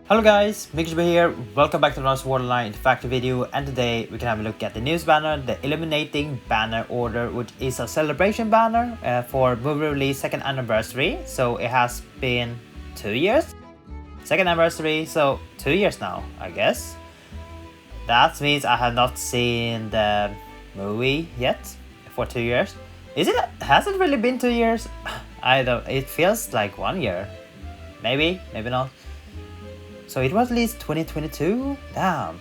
Hello guys, MikuChibi here. Welcome back to another Sword Online Factory video, and today we can have a look at the news banner, the Illuminating Banner Order, which is a celebration banner for movie release 2nd anniversary. So it has been 2 years? 2nd anniversary, so 2 years now, I guess. That means I have not seen the movie yet for 2 years. Has it really been 2 years? I don't, it feels like 1 year. Maybe not. So it was released 2022? Damn.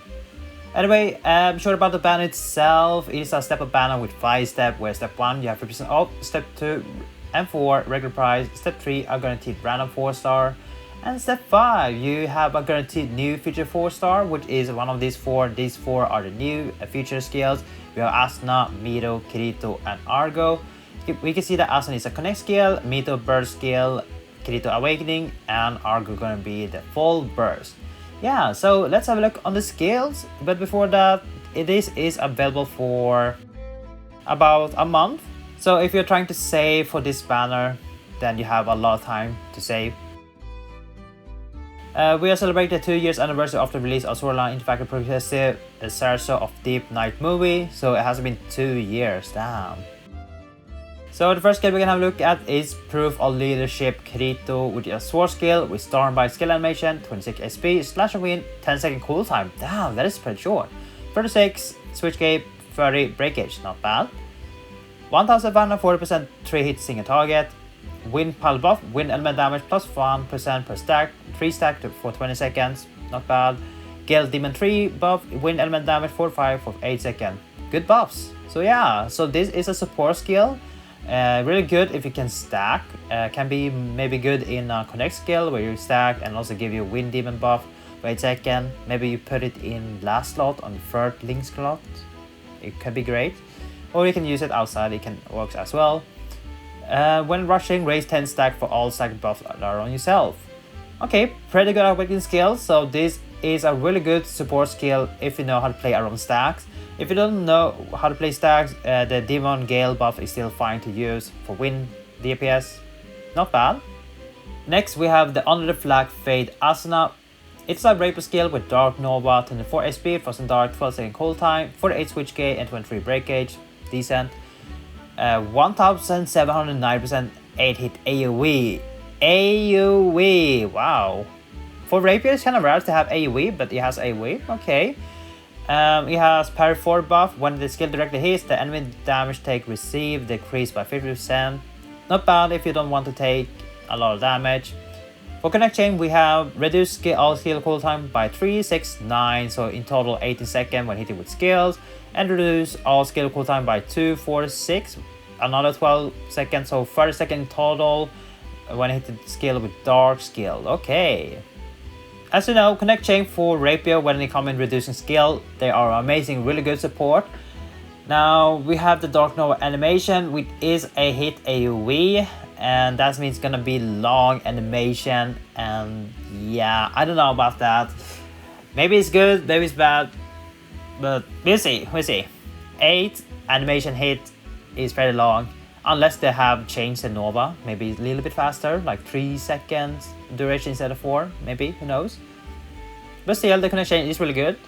Anyway, short about the banner itself. It is a step-up banner with 5 steps, where step 1 you have 50% off, step 2 and 4 regular price, step 3 a guaranteed random 4-star, and step 5 you have a guaranteed new feature 4-star, which is one of these 4. These 4 are the new feature skills. We have Asuna, Mito, Kirito, and Argo. We can see that Asuna is a connect skill, Mito burst skill, Kirito Awakening, and Argo gonna be the full burst. Yeah, so let's have a look on the skills. But before that, this is available for about a month. So if you're trying to save for this banner, then you have a lot of time to save. We are celebrating the 2 years anniversary of the release of Sword Online Factory Progressive Sarso of Deep Night movie. So it has been 2 years, damn. So the first skill we can have a look at is Proof of Leadership Kirito, which is a sword skill with Stormbind skill animation, 26 SP, slash and win, 10-second cooltime. Damn, that is pretty short. 36 switch gate, 30 breakage, not bad. 1540% 3 hit single target. Wind pile buff, wind element damage plus 1% per stack, 3 stack for 20 seconds, not bad. Gale Demon 3 buff, wind element damage 45 for 8 seconds. Good buffs. So yeah, so this is a support skill. Really good if you can stack. Can be maybe good in a connect skill where you stack and also give you wind demon buff for 8 seconds. Maybe you put it in last slot on the 3rd link slot. It can be great. Or you can use it outside, it can work as well. When rushing, raise 10 stack for all stack buffs that are on yourself. Okay, pretty good awakening skill. So this is a really good support skill if you know how to play around stacks. If you don't know how to play stacks, the Demon Gale buff is still fine to use for win DPS. Not bad. Next we have the Under the Flag Fade Asuna. It's a Raper skill with Dark Nova, 24 SP, Frozen Dark, 12-second cooltime, 48 switch gate, and 23 breakage. Decent. 1709% 8 hit AoE. AoE, wow. For Rapier it's kind of rare to have AoE, but it has AoE, okay. It has parry 4 buff. When the skill directly hits, the enemy damage take received decreased by 50%. Not bad if you don't want to take a lot of damage. For connect chain, we have reduced all skill cooltime by 3, 6, 9, so in total 18 seconds when hitting with skills, and reduce all skill cooltime by 2, 4, 6, another 12 seconds, so 30 seconds total when hitting skill with dark skill. Okay. As you know, connect chain for Rapier when they come in reducing skill, they are amazing, really good support. Now we have the Dark Nova animation, which is a hit AoE, and that means it's gonna be long animation, and yeah, I don't know about that. Maybe it's good, maybe it's bad, but we'll see. 8 animation hit is very long, unless they have changed the Nova, maybe a little bit faster, like 3 seconds duration instead of 4, maybe, who knows. But still, the connection is really good.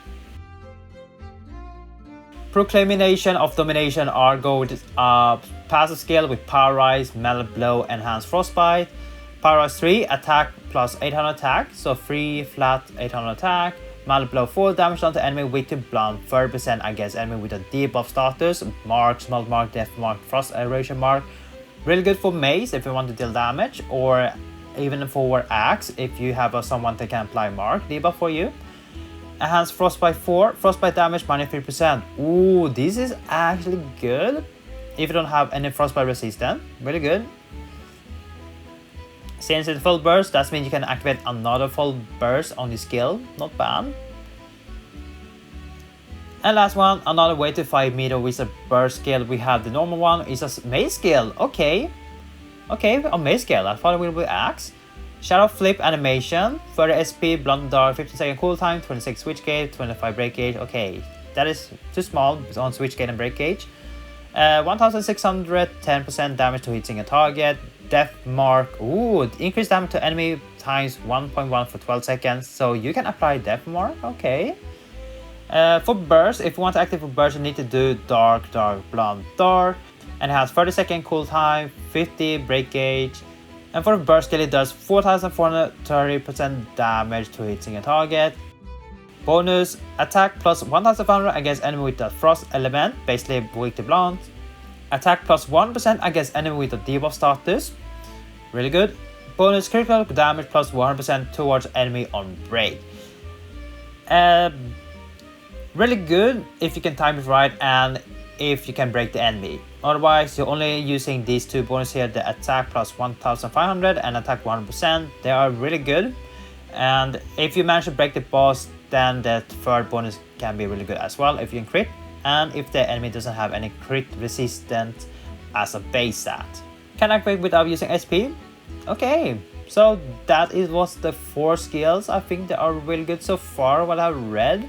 Proclamation of Domination Argo, which is a passive skill with Power Rise, Metal Blow, Enhanced Frostbite. Power Rise 3, attack plus 800 attack, so 3 flat 800 attack. Metal Blow 4 damage onto enemy weak to blunt, 30% against enemy with a debuff status, mark, smelt mark, death mark, frost erosion mark. Really good for mace if you want to deal damage, or even for axe if you have someone that can apply mark debuff for you. Enhanced Frostbite 4, frostbite damage minus 3%. Ooh, this is actually good if you don't have any frostbite resistance. Really good. Since it's full burst, that means you can activate another full burst on the skill. Not bad. And last one, another way to fight Mito with a burst skill. We have the normal one, is a mace skill. Okay, a mace skill. I thought it would be axe. Shadow Flip animation, 30 SP, blunt dark, 15-second cooltime, 26 switch gate, 25 break gauge. Okay, that is too small on switch gate and break gauge. 1610% damage to hit single target. Death Mark. Ooh, increase damage to enemy times 1.1 for 12 seconds. So you can apply Death Mark, okay. For burst, if you want to activate for burst, you need to do Dark, Dark, Blunt, Dark. And it has 30-second cooltime, 50 break gauge. And for the burst skill, it does 4,430% damage to hitting a target. Bonus, attack plus 1,500 against enemy with the frost element, basically weak to blunt. Attack plus 1% against enemy with the debuff status, really good. Bonus, critical damage plus 100% towards enemy on break. Really good if you can time it right and if you can break the enemy. Otherwise, you're only using these two bonuses here, the attack plus 1,500 and attack 100%. They are really good. And if you manage to break the boss, then the third bonus can be really good as well if you can crit. And if the enemy doesn't have any crit resistance as a base stat. Can activate without using SP? Okay, so that was the 4 skills. I think they are really good so far, what I've read.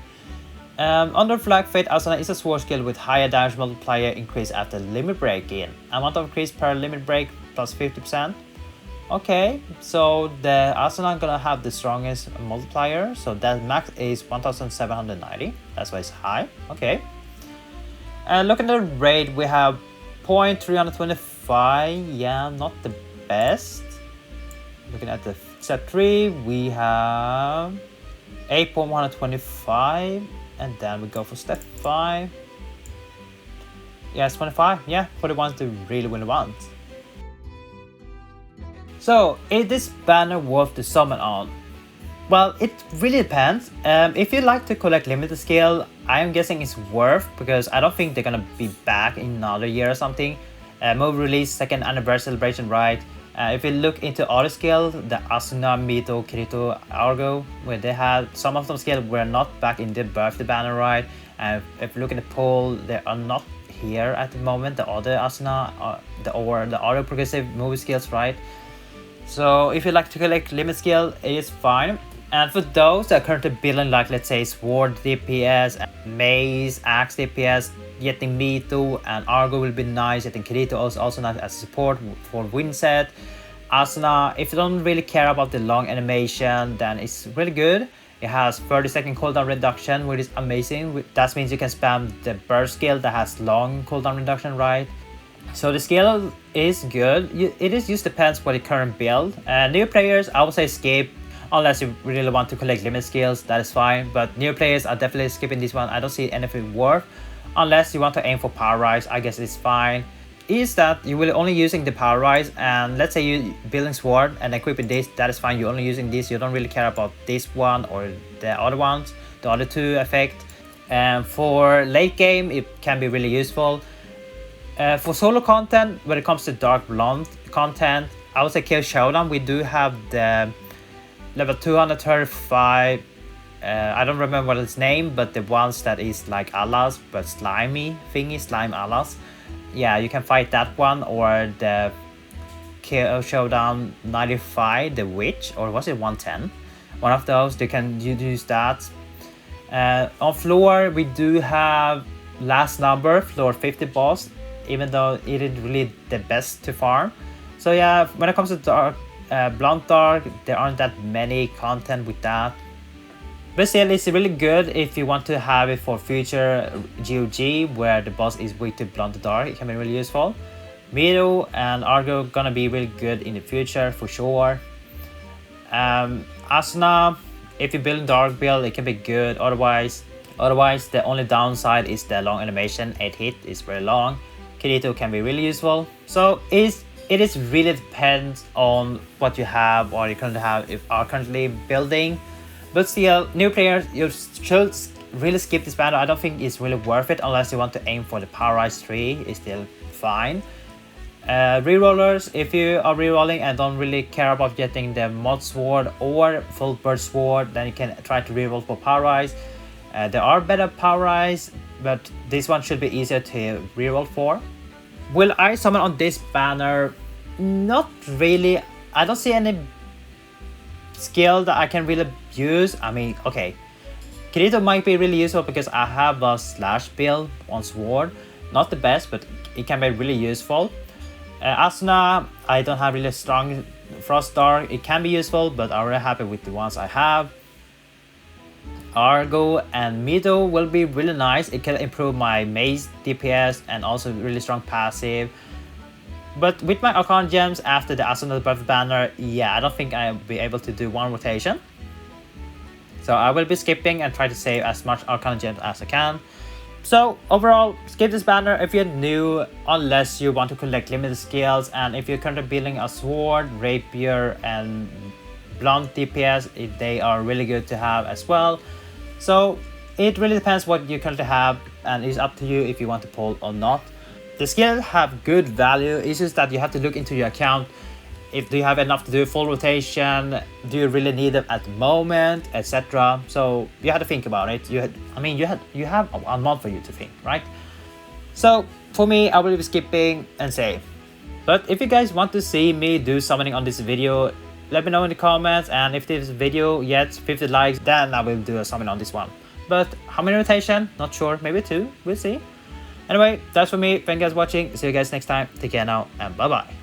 Under Flag Fate, Asuna is a sword skill with higher damage multiplier increase after limit break in. Amount of increase per limit break plus 50%. Okay, so the Asuna gonna have the strongest multiplier, so that max is 1,790. That's why it's high. Okay. And look at the rate, we have 0.325. Yeah, not the best. Looking at the step 3, we have 8.125. And then we go for step 5. Yes, 25. Yeah, for the ones that really want. So, is this banner worth the summon on? Well, it really depends. If you like to collect limited skill, I am guessing it's worth, because I don't think they're gonna be back in another year or something. Movie release, 2nd anniversary celebration, right? If you look into other skills, the Asuna, Mito, Kirito, Argo, where they had some of them skills were not back in the birthday banner, right? And if you look at the poll, they are not here at the moment. The other Asuna, the other progressive movie skills, right? So if you like to collect limit skill, it is fine. And for those that are currently building, like let's say Sword DPS, Maze, Axe DPS, getting Mito and Argo will be nice. Getting Kirito also nice as support for Windset. Asuna, if you don't really care about the long animation, then it's really good. It has 30-second cooldown reduction, which is amazing. That means you can spam the burst skill that has long cooldown reduction, right? So the skill is good. It just depends what the current build. New players, I would say skip. Unless you really want to collect limit skills, that is fine. But new players are definitely skipping this one. I don't see anything worth. Unless you want to aim for power rise, I guess it's fine. Is that you will only using the power rise, and let's say you building sword and equipping this, that is fine. You're only using this. You don't really care about this one or the other ones, the other two effect. And for late game, it can be really useful. For solo content, when it comes to Dark Blonde content, I would say Kill Showdown. We do have the level 235, I don't remember what its name, but the ones that is like Alas but slimy thingy, slime Alas. Yeah, you can fight that one, or the Kill Showdown 95, the witch, or was it 110? One of those, they can use that. On floor, we do have last number, floor 50 boss, even though it is really the best to farm. So yeah, when it comes to Dark, Blunt Dark, there aren't that many content with that. But still, it's really good if you want to have it for future GOG where the boss is weak to Blunt Dark. It can be really useful. Mito and Argo gonna be really good in the future for sure. Asuna, if you're building Dark build, it can be good. Otherwise, the only downside is the long animation. 8 hit is very long. Kirito can be really useful. So it is really depends on what you have or you are currently building. But still, new players, you should really skip this banner. I don't think it's really worth it unless you want to aim for the Power Rise 3. It's still fine. Rerollers, if you are rerolling and don't really care about getting the mod sword or full burst sword, then you can try to reroll for Power Rise. There are better Power Rise, but this one should be easier to reroll for. Will I summon on this banner? Not really. I don't see any skill that I can really use. I mean, okay, Kirito might be really useful because I have a slash build on sword. Not the best, but it can be really useful. Asuna, I don't have really strong Frost Dark. It can be useful, but I'm really happy with the ones I have. Argo and Mito will be really nice. It can improve my maze DPS and also really strong passive. But with my Arcana gems after the Asuna buff banner, yeah, I don't think I'll be able to do one rotation. So I will be skipping and try to save as much Arcana gems as I can. So overall, skip this banner if you're new, unless you want to collect limited skills, and if you're currently building a sword, rapier, and blunt DPS, they are really good to have as well. So it really depends what you currently have, and it's up to you if you want to pull or not. The skills have good value. It's just that you have to look into your account. If do you have enough to do full rotation, do you really need them at the moment, etc. So you have to think about it. You have a month for you to think, right? So for me, I will be skipping and save. But if you guys want to see me do summoning on this video, let me know in the comments, and if this video gets 50 likes, then I will do a summon on this one. But how many rotation? Not sure, maybe 2, we'll see. Anyway, that's for me. Thank you guys for watching. See you guys next time. Take care now, and bye bye.